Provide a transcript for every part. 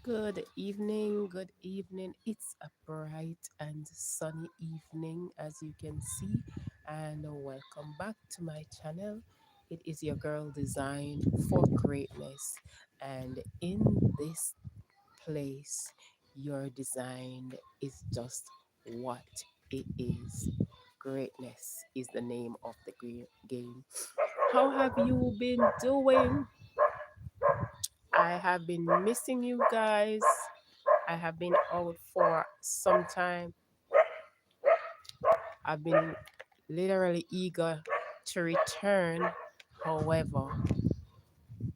Good evening, good evening. It's a bright and sunny evening, as you can see, and welcome back to my channel. It is your girl designed for greatness, and in this place, your design is just what it is. Greatness is the name of the game. How have you been doing? I have been missing you guys. I have been out for some time. I've been literally eager to return. However,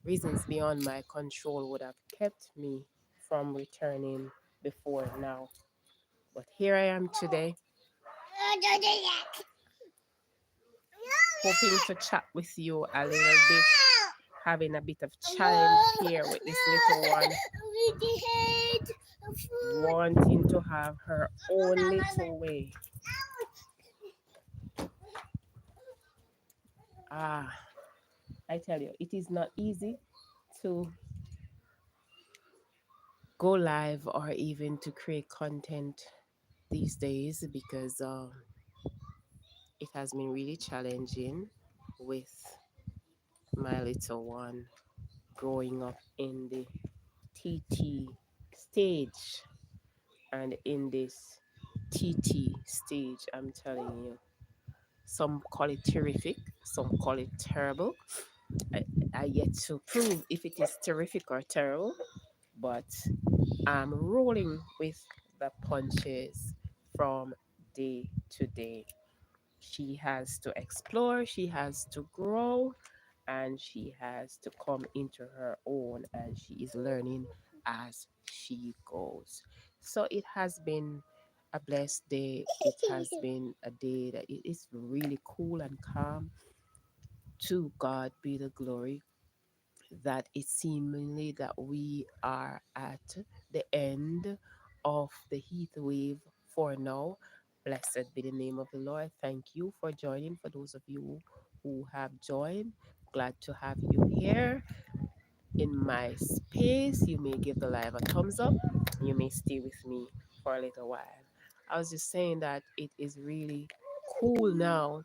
reasons beyond my control would have kept me from returning before now. But here I am today, hoping to chat with you a little bit, having a bit of challenge here with this little one, wanting to have her own little way. Ah, I tell you, it is not easy to go live or even to create content these days because it has been really challenging with my little one growing up in the TT stage. And in this TT stage, I'm telling you, some call it terrific, some call it terrible. I, I yet to prove if it is terrific or terrible, but I'm rolling with the punches from day to day. She has to explore, she has to grow, and she has to come into her own, and she is learning as she goes. So it has been a blessed day. It has been a day that it is really cool and calm. To God be the glory that it seemingly that we are at the end of the heat wave for now. Blessed be the name of the Lord. Thank you for joining. For those of you who have joined, glad to have you here in my space. You may give the live a thumbs up. You may stay with me for a little while. I was just saying that it is really cool now,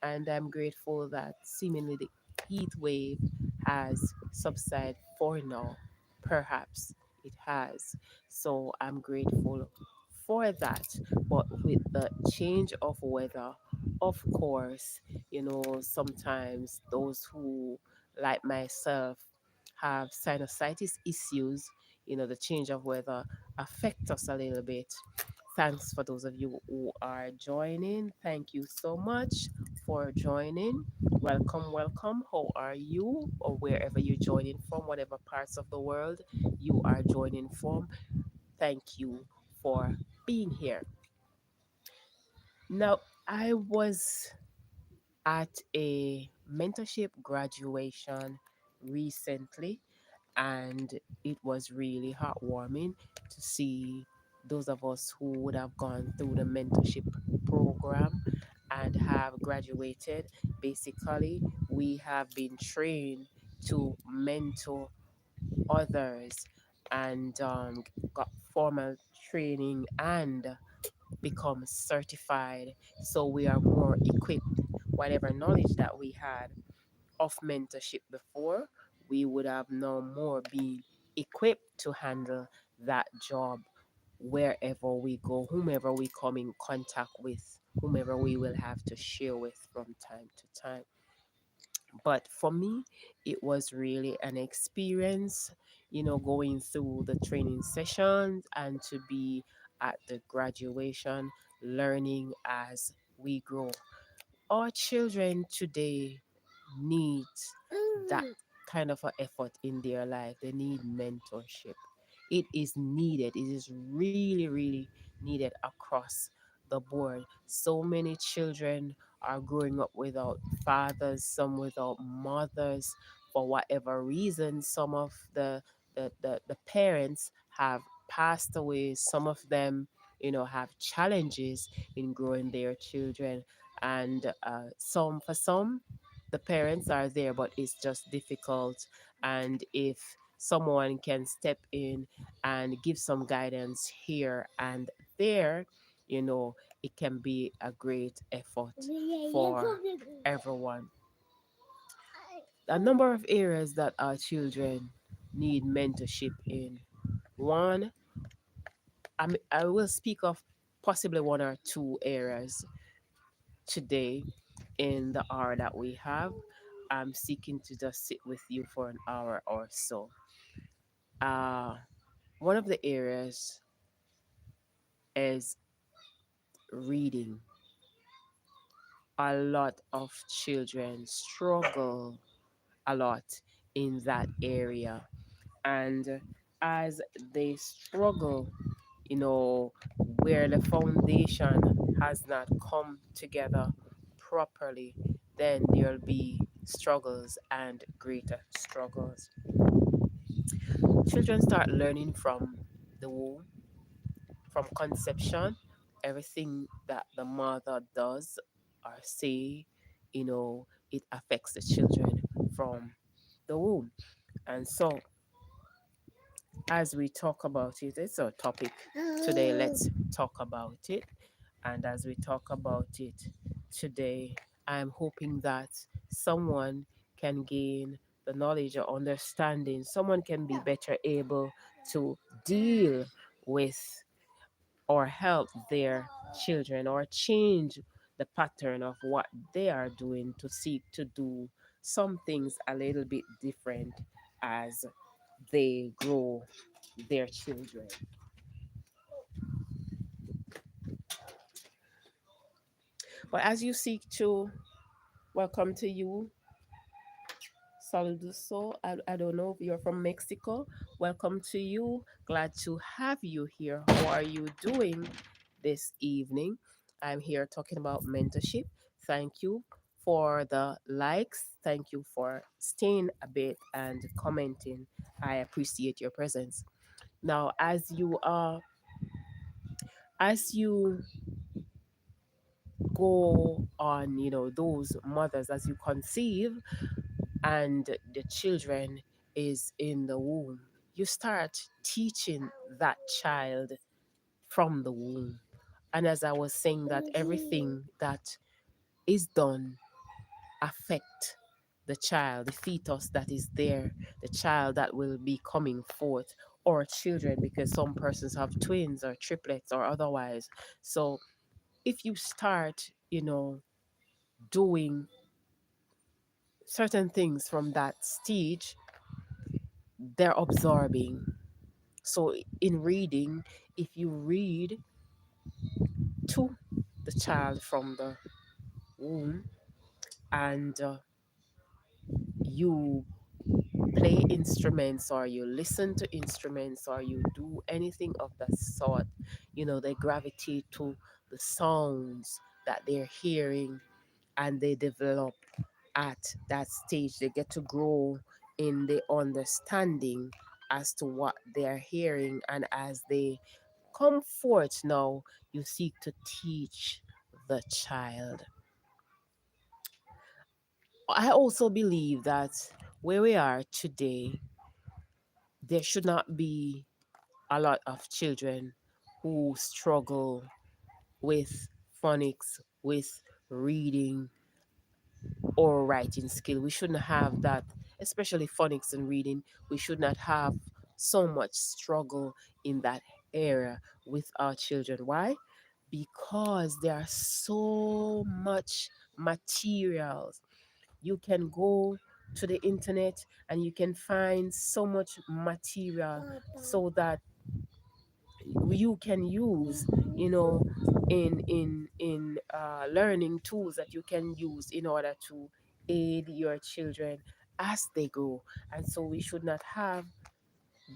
and I'm grateful that seemingly the heat wave has subsided for now. Perhaps it has. So I'm grateful for that. But with the change of weather, of course, sometimes those who, like myself, have sinusitis issues, the change of weather affect us a little bit. Thanks for those of you who are joining. Thank you so much for joining. Welcome, welcome. How are you? Or wherever you're joining from, whatever parts of the world you are joining from, thank you for being here. Now, I was at a mentorship graduation recently, and it was really heartwarming to see those of us who would have gone through the mentorship program and have graduated. Basically, we have been trained to mentor others and got formal training and become certified, so we are more equipped. Whatever knowledge that we had of mentorship before, we would have no more been equipped to handle that job wherever we go, whomever we come in contact with, whomever we will have to share with from time to time. But for me, it was really an experience, going through the training sessions and to be at the graduation, learning as we grow. Our children today need that kind of an effort in their life. They need mentorship. It is needed. It is really, really needed across the board. So many children are growing up without fathers, some without mothers for whatever reason. Some of the parents have passed away. Some of them, have challenges in growing their children. And for some, the parents are there, but it's just difficult. And if someone can step in and give some guidance here and there, you know, it can be a great effort for everyone. A number of areas that our children need mentorship in. One, I will speak of possibly one or two areas today in the hour that we have. I'm seeking to just sit with you for an hour or so. Uh, One of the areas is reading. A lot of children struggle a lot in that area. And as they struggle, you know, where the foundation has not come together properly, then there'll be struggles and greater struggles. Children start learning from the womb, from conception. Everything that the mother does or say, you know, it affects the children from the womb. And so, as we talk about it, it's our topic today. Let's talk about it. And as we talk about it today, I'm hoping that someone can gain the knowledge or understanding. Someone can be better able to deal with or help their children or change the pattern of what they are doing to seek to do some things a little bit different as they grow their children. But as you seek to welcome to you, Saluduso. I don't know if you're from Mexico. Welcome to you. Glad to have you here. How are you doing this evening? I'm here talking about mentorship. Thank you for the likes. Thank you for staying a bit and commenting. I appreciate your presence. Now, as you go on, you know, those mothers as you conceive and the children is in the womb, you start teaching that child from the womb. And as I was saying, that everything that is done affect the child, the fetus that is there, the child that will be coming forth, or children, because some persons have twins or triplets or otherwise. So if you start, you know, doing certain things from that stage, they're absorbing. So in reading, if you read to the child from the womb and you play instruments or you listen to instruments or you do anything of that sort, you know, they gravitate to the sounds that they're hearing and they develop at that stage. They get to grow in the understanding as to what they're hearing. And as they come forth now, you seek to teach the child. I also believe that where we are today, there should not be a lot of children who struggle with phonics, with reading or writing skill. We shouldn't have that, especially phonics and reading. We should not have so much struggle in that area with our children. Why? Because there are so much materials. You can go to the internet and you can find so much material so that you can use, you know, in learning tools that you can use in order to aid your children as they grow. And so we should not have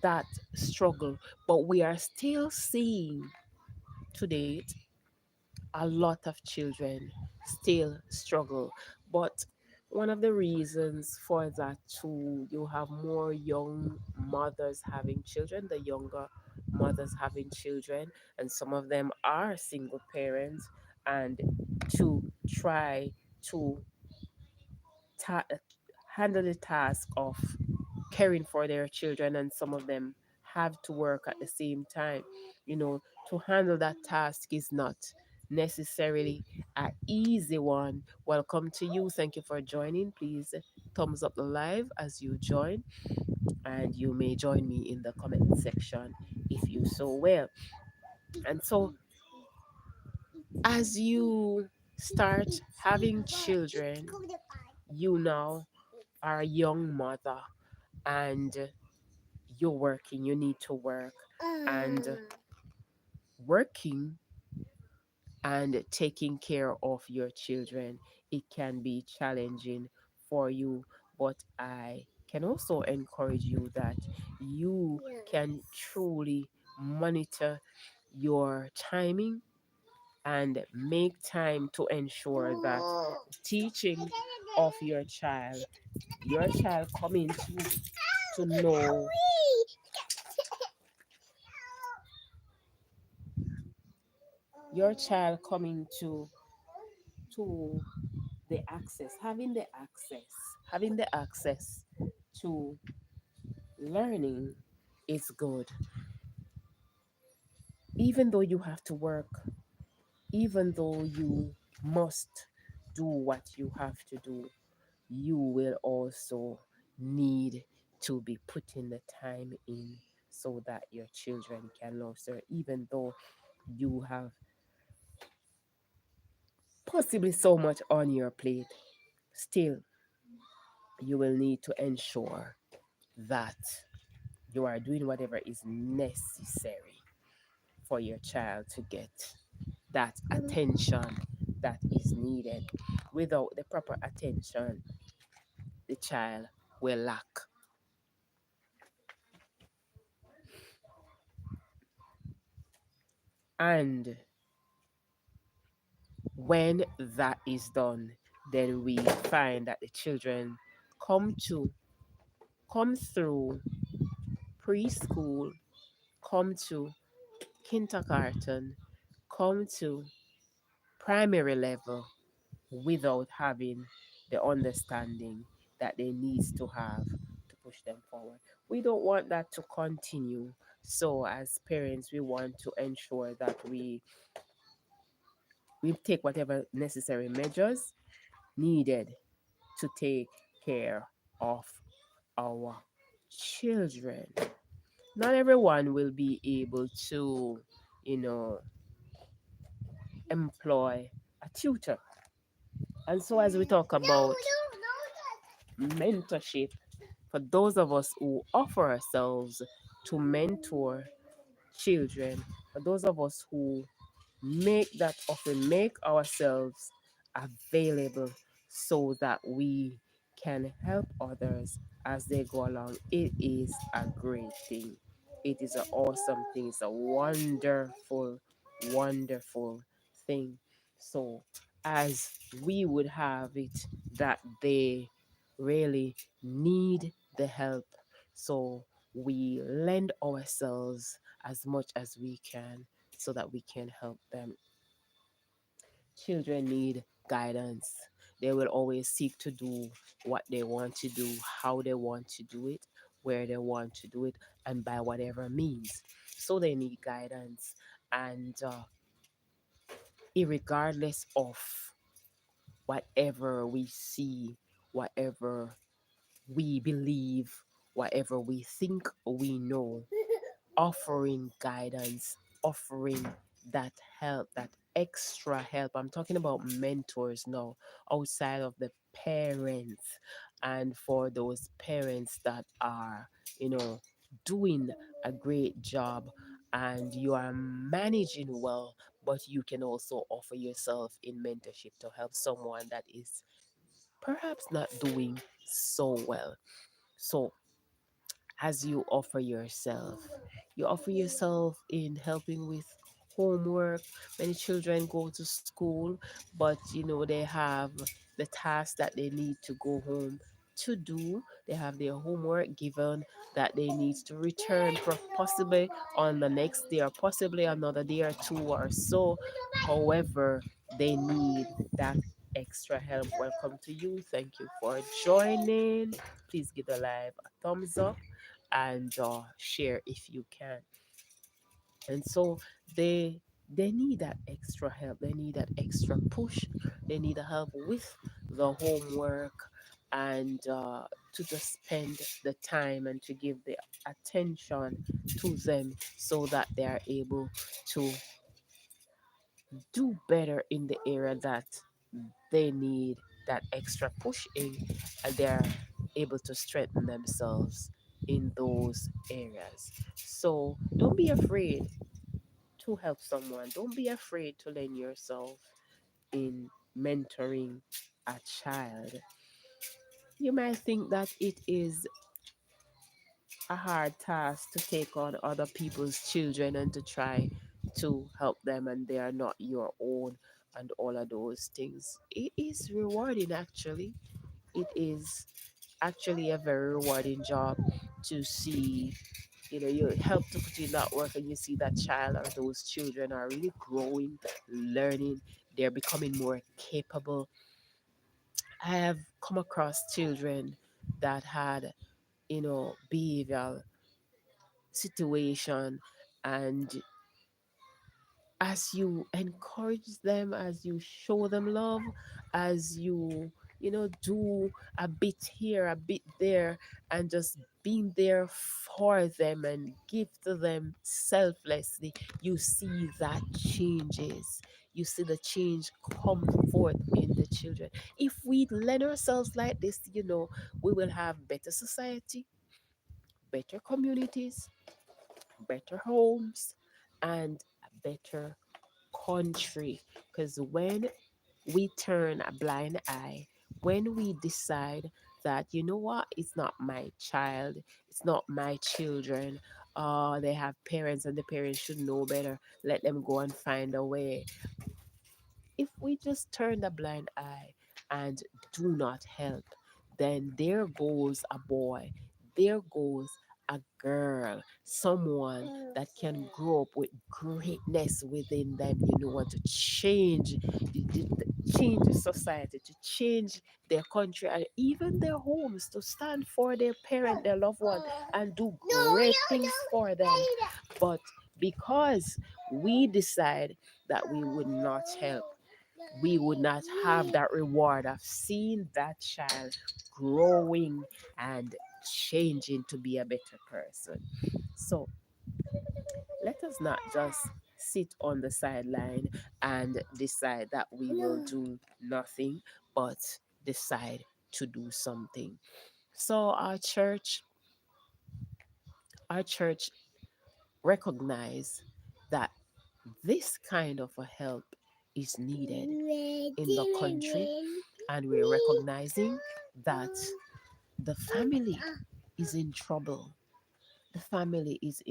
that struggle, but we are still seeing to date a lot of children still struggle. But one of the reasons for that too, you have more young mothers having children, the younger mothers having children, and some of them are single parents, and to try to ta- handle the task of caring for their children, and some of them have to work at the same time. You know, to handle that task is not necessarily an easy one. Welcome to you. Thank you for joining. Please thumbs up the live as you join, and you may join me in the comment section if you so will. And so, as you start having children, you now are a young mother, and you're working, you need to work, and working and taking care of your children, it can be challenging for you. But I can also encourage you that you can truly monitor your timing and make time to ensure that teaching of your child coming to know your child coming to the access, having the access to learning is good. Even though you have to work, even though you must do what you have to do, you will also need to be putting the time in so that your children can love. So even though you have possibly so much on your plate, still you will need to ensure that you are doing whatever is necessary for your child to get that attention that is needed. Without the proper attention, the child will lack. And when that is done, then we find that the children come to come through preschool, come to kindergarten, come to primary level without having the understanding that they needs to have to push them forward. We don't want that to continue. So as parents, we want to ensure that we take whatever necessary measures needed to take care of our children. Not everyone will be able to, you know, employ a tutor. And so as we talk about mentorship, for those of us who offer ourselves to mentor children, for those of us who make that offer, make ourselves available so that we can help others as they go along, it is a great thing. It is an awesome thing. It's a wonderful, wonderful thing. So, as we would have it that they really need the help, so we lend ourselves as much as we can so that we can help them. Children need guidance. They will always seek to do what they want to do, how they want to do it, where they want to do it, and by whatever means. So they need guidance. And irregardless of whatever we see, whatever we believe, whatever we think we know, offering guidance, offering that help, that extra help. I'm talking about mentors now, outside of the parents. And for those parents that are, you know, doing a great job and you are managing well, but you can also offer yourself in mentorship to help someone that is perhaps not doing so well. So as you offer yourself in helping with homework. Many children go to school, but you know they have the tasks that they need to go home to do. They have their homework given that they need to return possibly on the next day or possibly another day or two or so. However, they need that extra help. Welcome to you. Thank you for joining. Please give the live a thumbs up and share if you can. And so they need that extra help. They need that extra push. They need the help with the homework and to just spend the time and to give the attention to them so that they are able to do better in the area that they need that extra pushing, and they're able to strengthen themselves in those areas. So don't be afraid to help someone. Don't be afraid to lend yourself in mentoring a child. You might think that it is a hard task to take on other people's children and to try to help them, and they are not your own, and all of those things. It is rewarding, actually. It is actually a very rewarding job to see. You help to put in that work and you see that child or those children are really growing, learning, they're becoming more capable. I have come across children that had, behavioral situation, and as you encourage them, as you show them love, as you do a bit here, a bit there, and just being there for them and give to them selflessly, you see that changes. You see the change come forth in the children. If we lend ourselves like this, we will have better society, better communities, better homes, and a better country. Because when we turn a blind eye, when we decide that, you know what, it's not my child, it's not my children, they have parents and the parents should know better, let them go and find a way. If we just turn a blind eye and do not help, then there goes a boy, there goes a girl, someone that can grow up with greatness within them, and to change, change the society, to change their country and even their homes, to stand for their parent, their loved one, and do great things for them. But because we decide that we would not help, we would not have that reward of seeing that child growing and changing to be a better person. So let us not just sit on the sideline and decide that we will do nothing, but decide to do something. So our church recognize that this kind of a help is needed in the country, and we're recognizing that the family is in trouble. The family is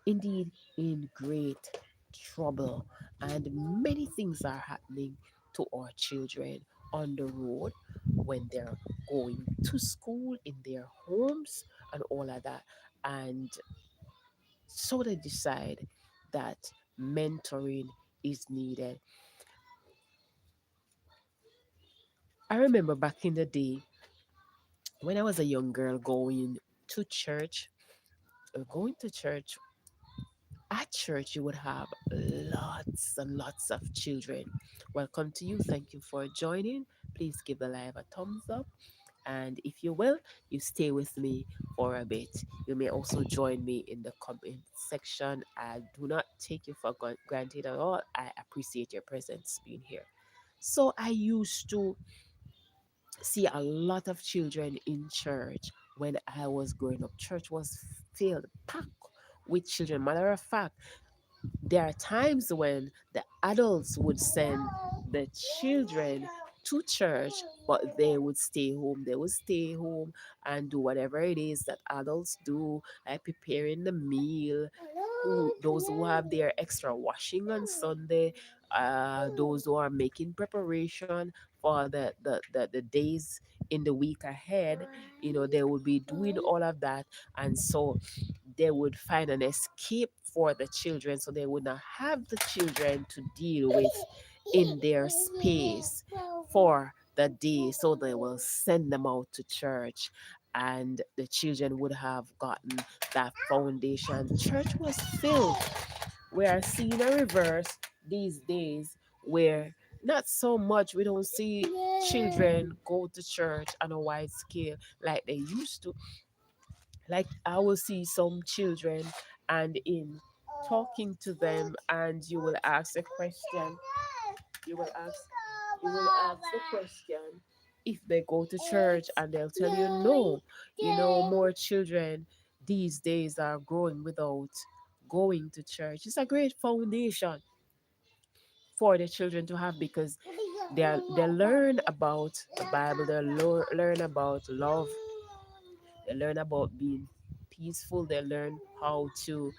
indeed in great trouble, and many things are happening to our children on the road, when they're going to school, in their homes, and all of that. And so they decide that mentoring is needed. I remember back in the day when I was a young girl to church, going to church, at church, you would have lots and lots of children. Welcome to you. Thank you for joining. Please give the live a thumbs up. And if you will, you stay with me for a bit. You may also join me in the comment section. I do not take you for granted at all. I appreciate your presence being here. So I used to see a lot of children in church when I was growing up. Church was filled, packed with children. Matter of fact, there are times when the adults would send the children to church, but they would stay home. They would stay home and do whatever it is that adults do, like preparing the meal. Those who have their extra washing on Sunday, those who are making preparation for the days in the week ahead, they would be doing all of that. And so they would find an escape for the children, so they would not have the children to deal with in their space for the day, so they will send them out to church, and the children would have gotten that foundation. Church was filled. We are seeing a reverse these days where not so much, we don't see children go to church on a wide scale like they used to. Like I will see some children, and in talking to them, and you will ask a question, you will ask you will ask the question if they go to church, and they'll tell you no. You know, more children these days are growing without going to church. It's a great foundation for the children to have, because they learn about the Bible, they learn about love, they learn about being peaceful, they learn how to,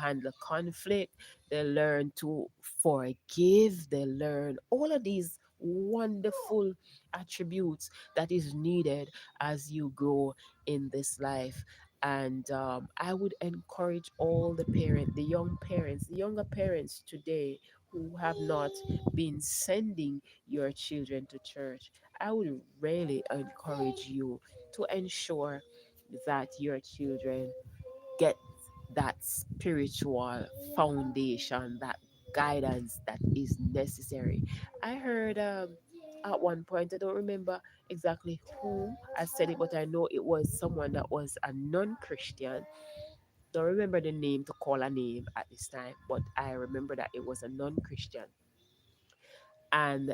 handle conflict, they learn to forgive, they learn all of these wonderful attributes that is needed as you grow in this life. And I would encourage all the parents, the young parents, the younger parents today who have not been sending your children to church. I would really encourage you to ensure that your children get that spiritual foundation, that guidance that is necessary. I heard at one point, I don't remember exactly who I said it, but I know it was someone that was a non Christian. Don't remember the name to call a name at this time, but I remember that it was a non Christian, and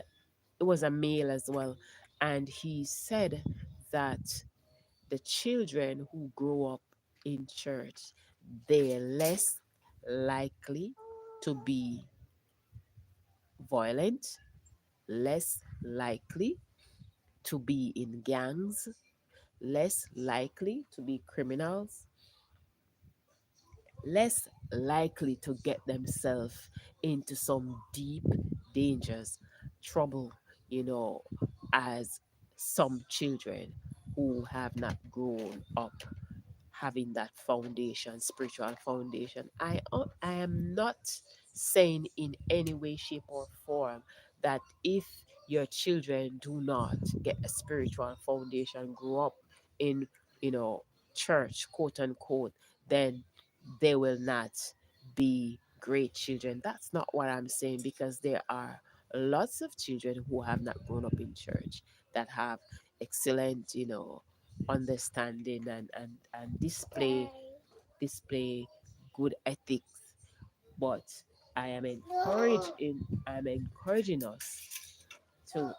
it was a male as well. And he said that the children who grow up in church, they're less likely to be violent, less likely to be in gangs, less likely to be criminals, less likely to get themselves into some deep dangers, trouble, you know, as some children who have not grown up having that foundation, spiritual foundation. I am not saying in any way, shape, or form that if your children do not get a spiritual foundation, grow up in, you know, church, quote unquote, then they will not be great children. That's not what I'm saying, because there are lots of children who have not grown up in church that have excellent, understanding, and display good ethics. But I'm encouraging us to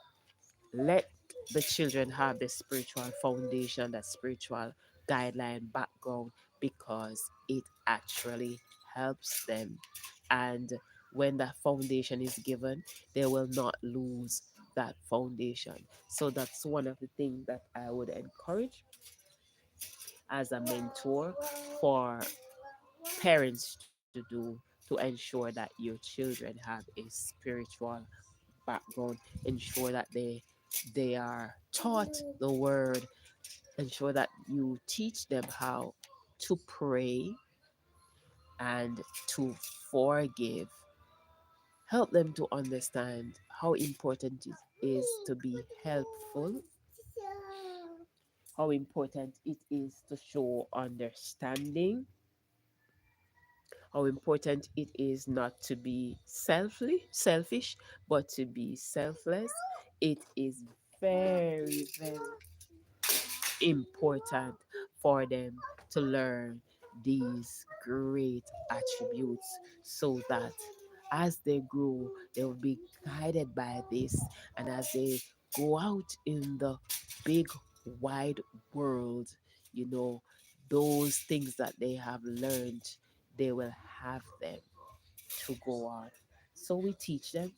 let the children have the spiritual foundation, that spiritual guideline background, because it actually helps them. And when that foundation is given, they will not lose that foundation. So that's one of the things that I would encourage as a mentor for parents to do, to ensure that your children have a spiritual background, ensure that they are taught the word, ensure that you teach them how to pray and to forgive, help them to understand how important it is to be helpful, how important it is to show understanding, how important it is not to be selfish, but to be selfless. It is very, very important for them to learn these great attributes, so that as they grow, they will be guided by this. And as they go out in the big, wide world, you know, those things that they have learned, they will have them to go on. So we teach them.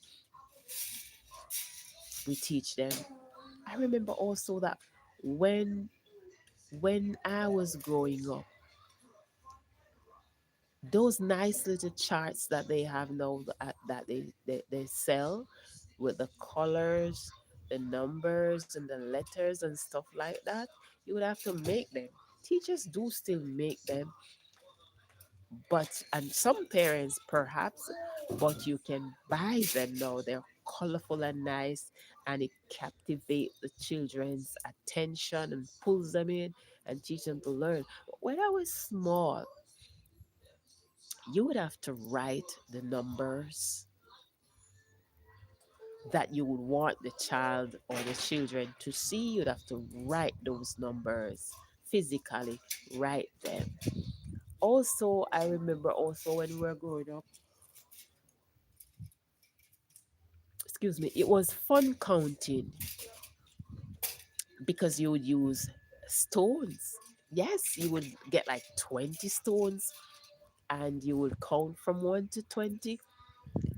I remember also that when I was growing up, those nice little charts that they have now, that they sell with the colors, the numbers, and the letters and stuff like that, you would have to make them. Teachers do still make them, but and some parents perhaps, but you can buy them now. They're colorful and nice, and it captivates the children's attention and pulls them in and teach them to learn. When I was small, you would have to write the numbers that you would want the child or the children to see. You'd have to write those numbers physically, write them. Also, I remember also when we were growing up, excuse me, it was fun counting because you would use stones. Yes, you would get like 20 stones and you would count from 1 to 20,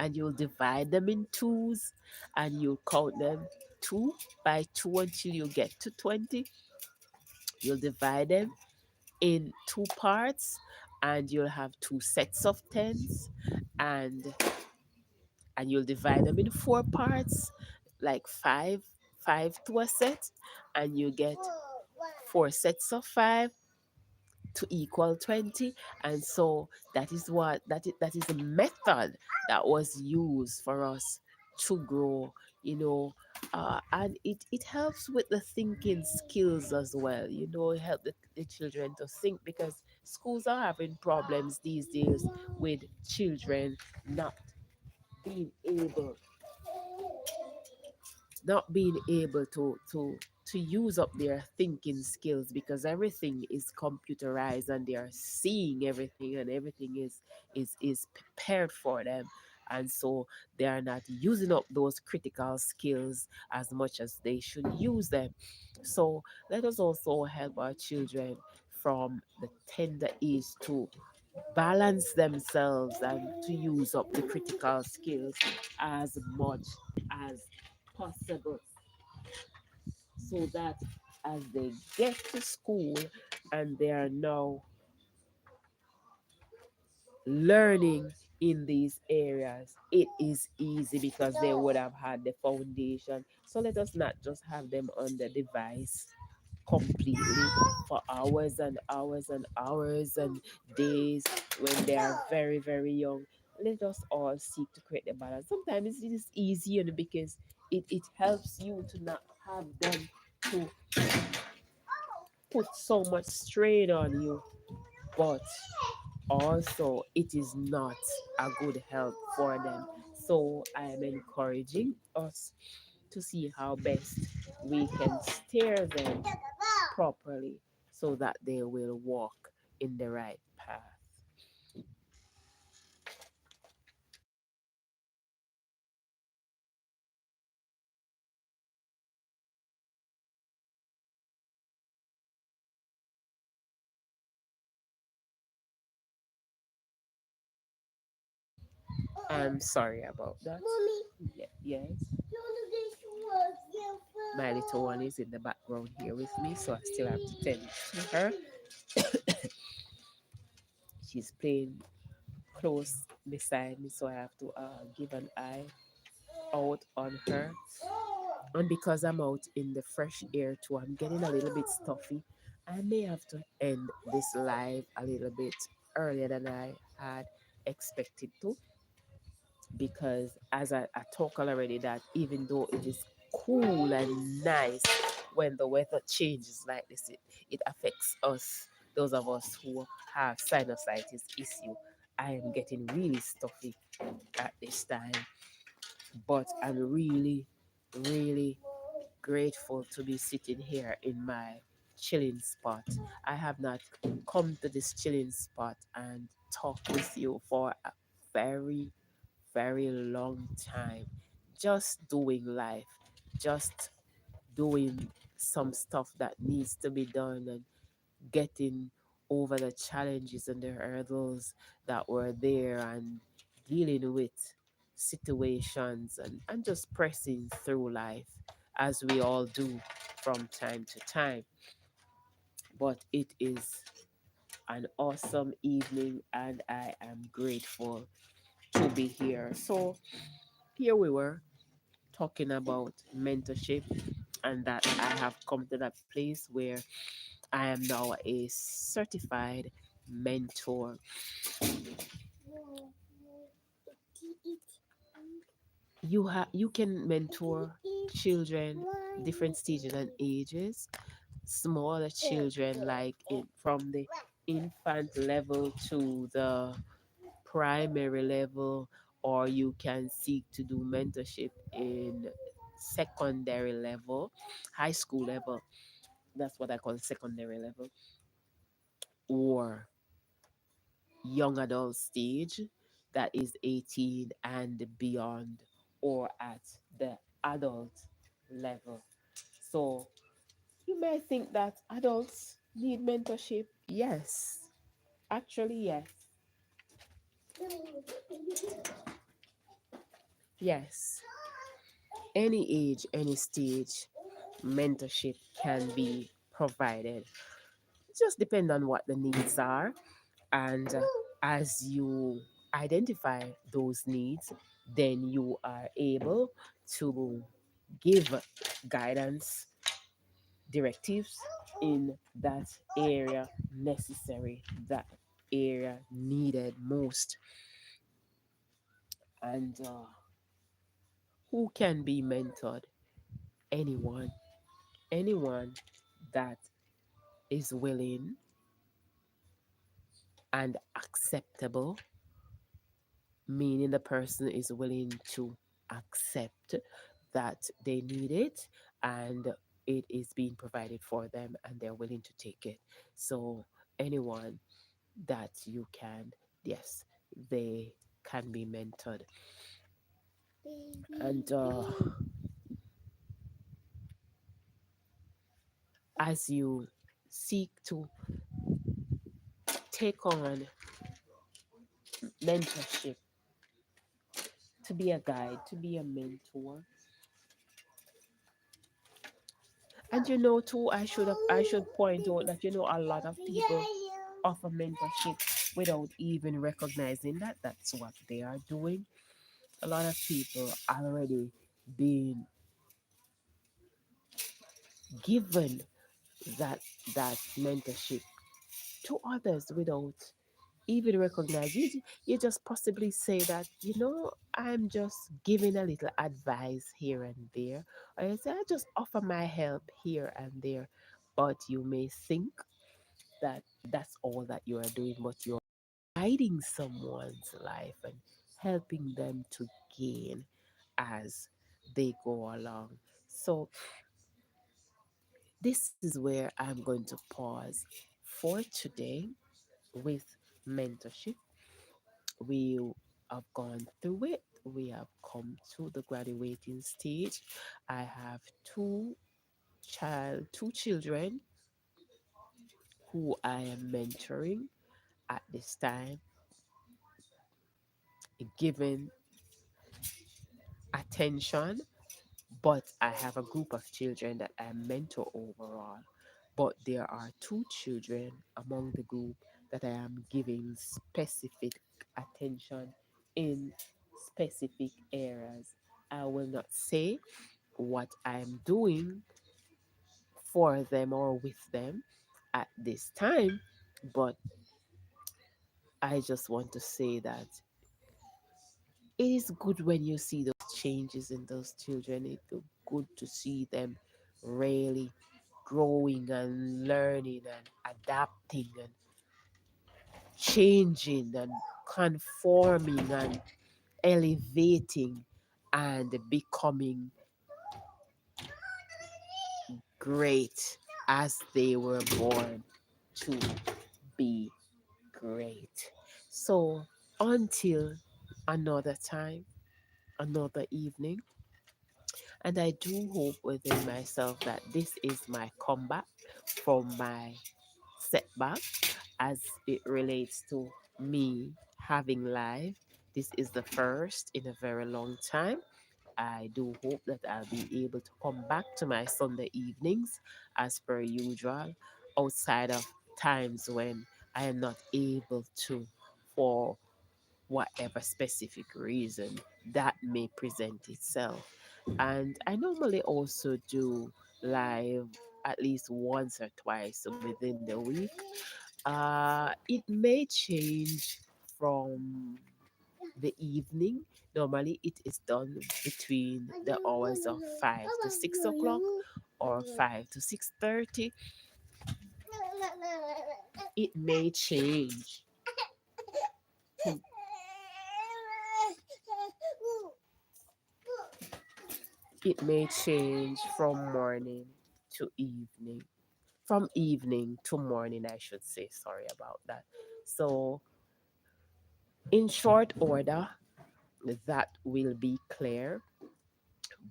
and you'll divide them in twos, and you'll count them two by two until you get to 20. You'll divide them in two parts, and you'll have two sets of tens, and you'll divide them in four parts, like five to a set, and you get four sets of five to equal 20. And so that is a method that was used for us to grow, you know. And it helps with the thinking skills as well, you know. It help the children to think, because schools are having problems these days with children not being able to use up their thinking skills, because everything is computerized and they are seeing everything, and everything is prepared for them. And so they are not using up those critical skills as much as they should use them. So let us also help our children from the tender age to balance themselves and to use up the critical skills as much as possible, so that as they get to school and they are now learning in these areas, it is easy because they would have had the foundation. So let us not just have them on the device completely for hours and hours and hours and days when they are very, very young. Let us all seek to create the balance. Sometimes it is easy, you know, because it helps you to not have them to put so much strain on you, but also it is not a good help for them. So I am encouraging us to see how best we can steer them properly so that they will walk in the right path. I'm sorry about that. Yes. My little one is in the background here with me, so I still have to tend to her. She's playing close beside me, so I have to give an eye out on her. And because I'm out in the fresh air too, I'm getting a little bit stuffy. I may have to end this live a little bit earlier than I had expected to, because as I talk already, that even though it is cool and nice, when the weather changes like this, it affects us, those of us who have sinusitis issue. I am getting really stuffy at this time, but I'm really, really grateful to be sitting here in my chilling spot. I have not come to this chilling spot and talk with you for a very, very long time. Just doing life, just doing some stuff that needs to be done, and getting over the challenges and the hurdles that were there, and dealing with situations, and just pressing through life as we all do from time to time. But it is an awesome evening, and I am grateful to be here. So, here we were talking about mentorship, and that I have come to that place where I am now a certified mentor. you can mentor children different stages and ages, smaller children like from the infant level to the primary level, or you can seek to do mentorship in secondary level, high school level. That's what I call secondary level, or young adult stage, that is 18 and beyond, or at the adult level. So you may think that adults need mentorship. Yes, actually, yes. Yes, any age, any stage, mentorship can be provided. It just depends on what the needs are. And as you identify those needs, then you are able to give guidance, directives in that area necessary, that area needed most. And who can be mentored? Anyone, anyone that is willing and acceptable, meaning the person is willing to accept that they need it and it is being provided for them and they're willing to take it. So, anyone that you can, yes, they can be mentored. And as you seek to take on mentorship, to be a guide, to be a mentor, and too, I should point out that a lot of people offer mentorship without even recognizing that that's what they are doing. A lot of people already being given that that mentorship to others without even recognize you just possibly say that I'm just giving a little advice here and there, or you say I just offer my help here and there, but you may think that that's all that you are doing, but you're guiding someone's life and helping them to gain as they go along. So this is where I'm going to pause for today with mentorship. We have gone through it. We have come to the graduating stage. I have two children who I am mentoring at this time, given attention, but I have a group of children that I mentor overall. But there are two children among the group that I am giving specific attention in specific areas. I will not say what I'm doing for them or with them at this time, but I just want to say that it is good when you see those changes in those children. It's good to see them really growing and learning and adapting and changing and conforming and elevating and becoming great as they were born to be great. So until another time, another evening, and I do hope within myself that this is my comeback from my setback as it relates to me having life. This is the first in a very long time. I do hope that I'll be able to come back to my Sunday evenings as per usual, outside of times when I am not able to, for whatever specific reason that may present itself. And I normally also do live at least once or twice within the week. It may change from the evening. Normally, it is done between the hours of 5 to 6 o'clock or 5 to 6:30. It may change. It may change from morning to evening. From evening to morning, I should say. Sorry about that. So, in short order, that will be clear,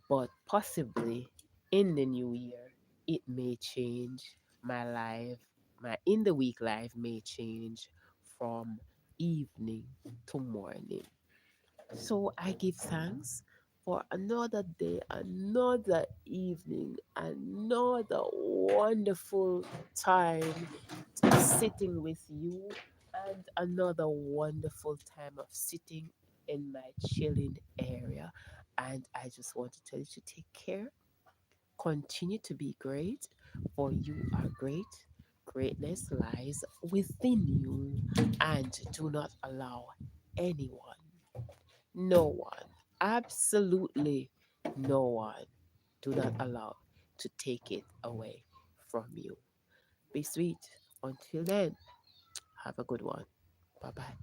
but possibly in the new year, it may change. My life, my in the week life may change from evening to morning. So I give thanks for another day, another evening, another wonderful time sitting with you, and another wonderful time of sitting in my chilling area. And I just want to tell you to take care, continue to be great, for you are great. Greatness lies within you, and do not allow anyone, no one, absolutely no one, do not allow to take it away from you. Be sweet. Until then, have a good one. Bye bye.